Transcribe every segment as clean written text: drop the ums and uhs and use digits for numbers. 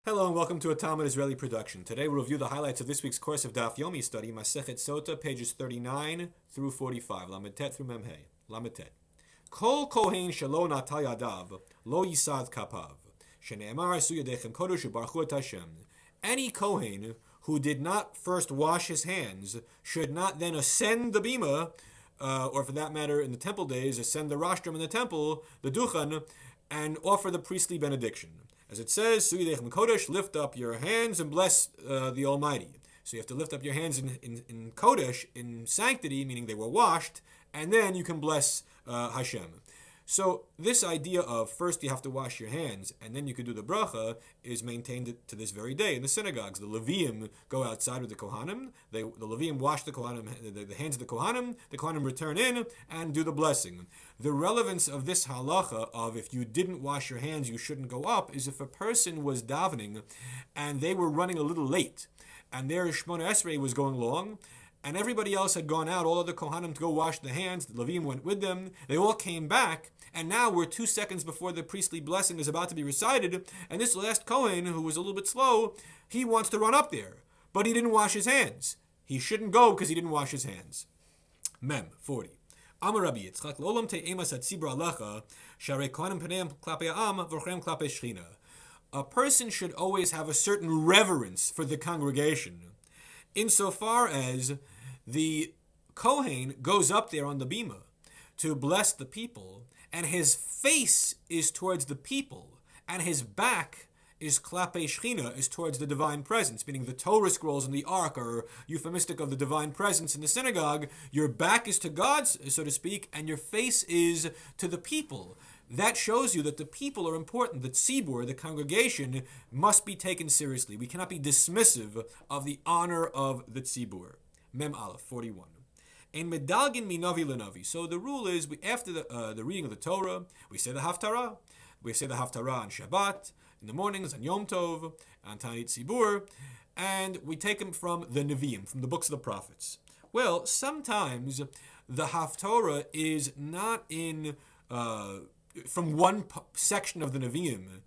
Hello and welcome to a Talmud Israeli production. Today we'll review the highlights of this week's course of Daf Yomi study, Masechet Sotah, pages 39 through 45, Lametet through Memhei. Lametet. Kol kohen shelo natal yadav, lo yisad kapav, shene'emar asu yadechem kodesh u'barchu et Hashem. Any kohen who did not first wash his hands should not then ascend the bima, or for that matter, in the temple days, ascend the rostrum in the temple, the duchan, and offer the priestly benediction. As it says, Suyidechem Kodesh, lift up your hands and bless the Almighty. So you have to lift up your hands in Kodesh, in sanctity, meaning they were washed, and then you can bless Hashem. So this idea of first you have to wash your hands and then you can do the bracha is maintained to this very day in the synagogues. The Leviim go outside with the Kohanim. The Leviim wash the Kohanim, the hands of the Kohanim return in and do the blessing. The relevance of this halacha of if you didn't wash your hands you shouldn't go up is if a person was davening and they were running a little late and their Shmona Esrei was going long, and everybody else had gone out, all other Kohanim, to go wash the hands. The Levim went with them. They all came back, and now we're 2 seconds before the priestly blessing is about to be recited, and this last Kohen, who was a little bit slow, he wants to run up there, but he didn't wash his hands. He shouldn't go because he didn't wash his hands. Mem 40. Amar Rabbi Yitzchak, L'olam te'emas hatzibur alecha, sharei kohanim paneim klapei ha'am, v'orchem klapei shechina. A person should always have a certain reverence for the congregation, insofar as the Kohen goes up there on the bima to bless the people, and his face is towards the people, and his back is klapei shechina, is towards the divine presence, meaning the Torah scrolls and the ark are euphemistic of the divine presence in the synagogue. Your back is to God, so to speak, and your face is to the people. That shows you that the people are important. The tzibur, the congregation, must be taken seriously. We cannot be dismissive of the honor of the tzibur. Mem Aleph 41. In medalgin minavi lenavi. So the rule is, after the reading of the Torah, we say the haftarah. We say the haftarah on Shabbat, in the mornings, on Yom Tov, on Tanit Tzibur, and we take them from the Nevi'im, from the books of the prophets. Well, sometimes the haftarah is not in from one section of the Nevi'im,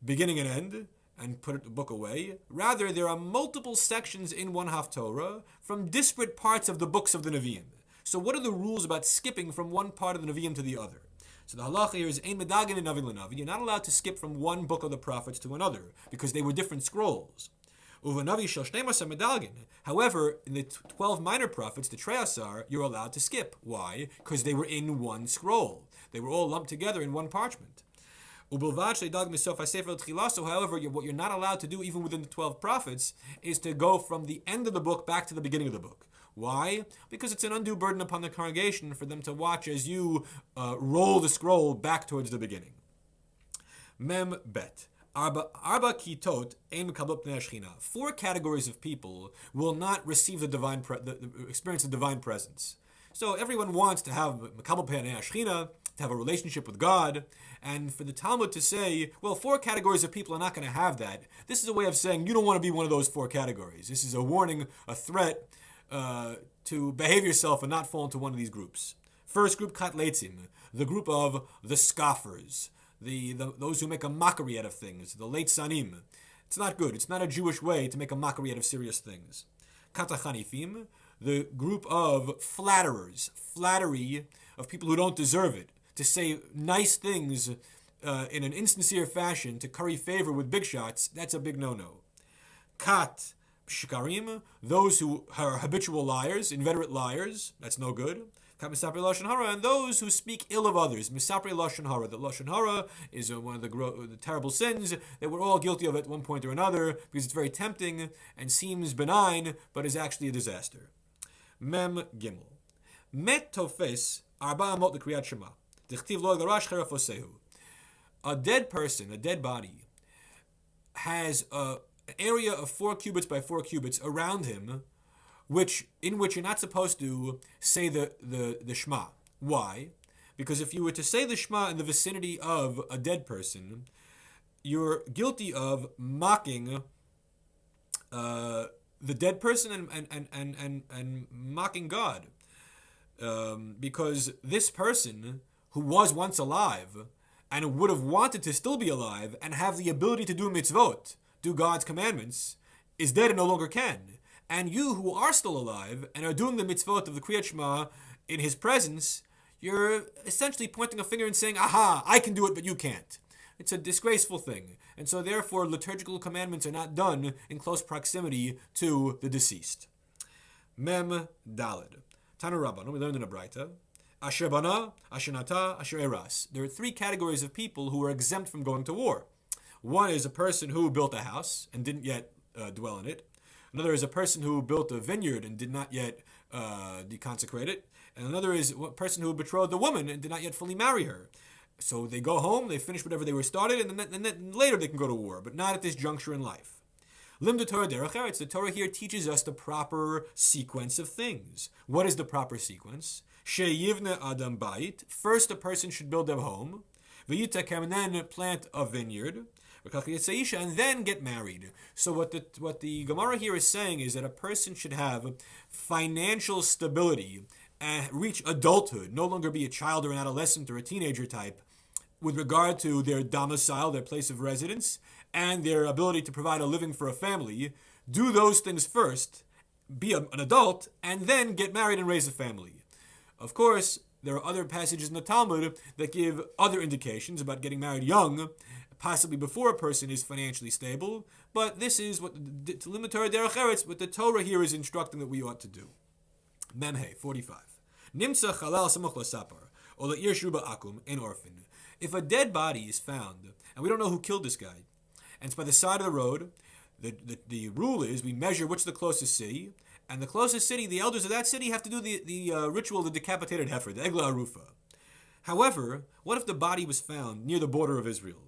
beginning and end, and put the book away. Rather, there are multiple sections in one haftarah from disparate parts of the books of the Nevi'im. So what are the rules about skipping from one part of the Nevi'im to the other? So the halacha here is, Ein medagin lenavi lenavi. You're not allowed to skip from one book of the prophets to another, because they were different scrolls. Uvanavi shel shneimasar medagin. However, in the 12 minor prophets, the Treyasar, you're allowed to skip. Why? Because they were in one scroll. They were all lumped together in one parchment. So, however, what you're not allowed to do, even within the 12 prophets, is to go from the end of the book back to the beginning of the book. Why? Because it's an undue burden upon the congregation for them to watch as you roll the scroll back towards the beginning. Mem bet. Arba kitot ein mekabel pnei hashchina. 4 categories of people will not receive the experience of divine presence. So everyone wants to have mekabel pnei hashchina, to have a relationship with God, and for the Talmud to say, well, 4 categories of people are not going to have that, this is a way of saying you don't want to be one of those 4 categories. This is a warning, a threat to behave yourself and not fall into one of these groups. First group, katleitzim, the group of the scoffers, those who make a mockery out of things, the late sanim. It's not good. It's not a Jewish way to make a mockery out of serious things. Katachanifim, the group of flatterers, flattery of people who don't deserve it, to say nice things in an insincere fashion, to curry favor with big shots, that's a big no-no. Kat shikarim, those who are habitual liars, inveterate liars, that's no good. Kat misapri lashon hara, and those who speak ill of others, misapri lashon hara. The lashon hara is one of the terrible sins that we're all guilty of at one point or another, because it's very tempting and seems benign, but is actually a disaster. Mem gimel. Met tofes arba amot l'kriyat shema. A dead person, a dead body, has an area of 4 cubits by 4 cubits around him, in which you're not supposed to say the Shema. Why? Because if you were to say the Shema in the vicinity of a dead person, you're guilty of mocking the dead person and mocking God. Because this person, who was once alive and would have wanted to still be alive and have the ability to do mitzvot, do God's commandments is dead and no longer can. And you who are still alive and are doing the mitzvot of the Kriyat Shema in his presence, you're essentially pointing a finger and saying, aha, I can do it, but you can't. It's a disgraceful thing. And so therefore, liturgical commandments are not done in close proximity to the deceased. Mem Daled. Tanu Rabban, we learned in a Braita. Asher Bana, Asher Nata, Asher Eras. There are three categories of people who are exempt from going to war. One is a person who built a house and didn't yet dwell in it. Another is a person who built a vineyard and did not yet deconsecrate it. And another is a person who betrothed a woman and did not yet fully marry her. So they go home, they finish whatever they were started, and then later they can go to war, but not at this juncture in life. Limdu Torah derech eretz. The Torah here teaches us the proper sequence of things. What is the proper sequence? Sheyivne adam bait. First, a person should build a home. V'yitakem, and then plant a vineyard. And then get married. So what the Gemara here is saying is that a person should have financial stability and reach adulthood, no longer be a child or an adolescent or a teenager type, with regard to their domicile, their place of residence, and their ability to provide a living for a family. Do those things first, be an adult, and then get married and raise a family. Of course, there are other passages in the Talmud that give other indications about getting married young, possibly before a person is financially stable, but this is what the Torah here is instructing that we ought to do. Memhe 45. Nimsa chalal samuch l'sapar, or le'ir shuba akum, an orphan. If a dead body is found, and we don't know who killed this guy, and it's by the side of the road, the rule is we measure which is the closest city, and the closest city, the elders of that city have to do the ritual of the decapitated heifer, the egla arufa. However, what if the body was found near the border of Israel,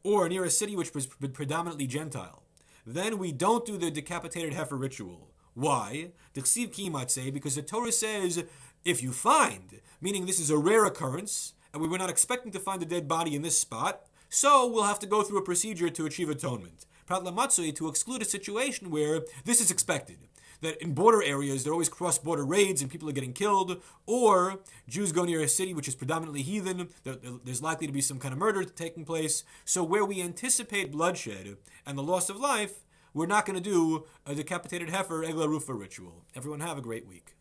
or near a city which was predominantly Gentile? Then we don't do the decapitated heifer ritual. Why? Because the Torah says, if you find, meaning this is a rare occurrence, and we were not expecting to find a dead body in this spot, so we'll have to go through a procedure to achieve atonement. To exclude a situation where this is expected. That in border areas, there are always cross-border raids and people are getting killed, or Jews go near a city which is predominantly heathen, there's likely to be some kind of murder taking place. So where we anticipate bloodshed and the loss of life, we're not going to do a decapitated heifer egla rufa ritual. Everyone have a great week.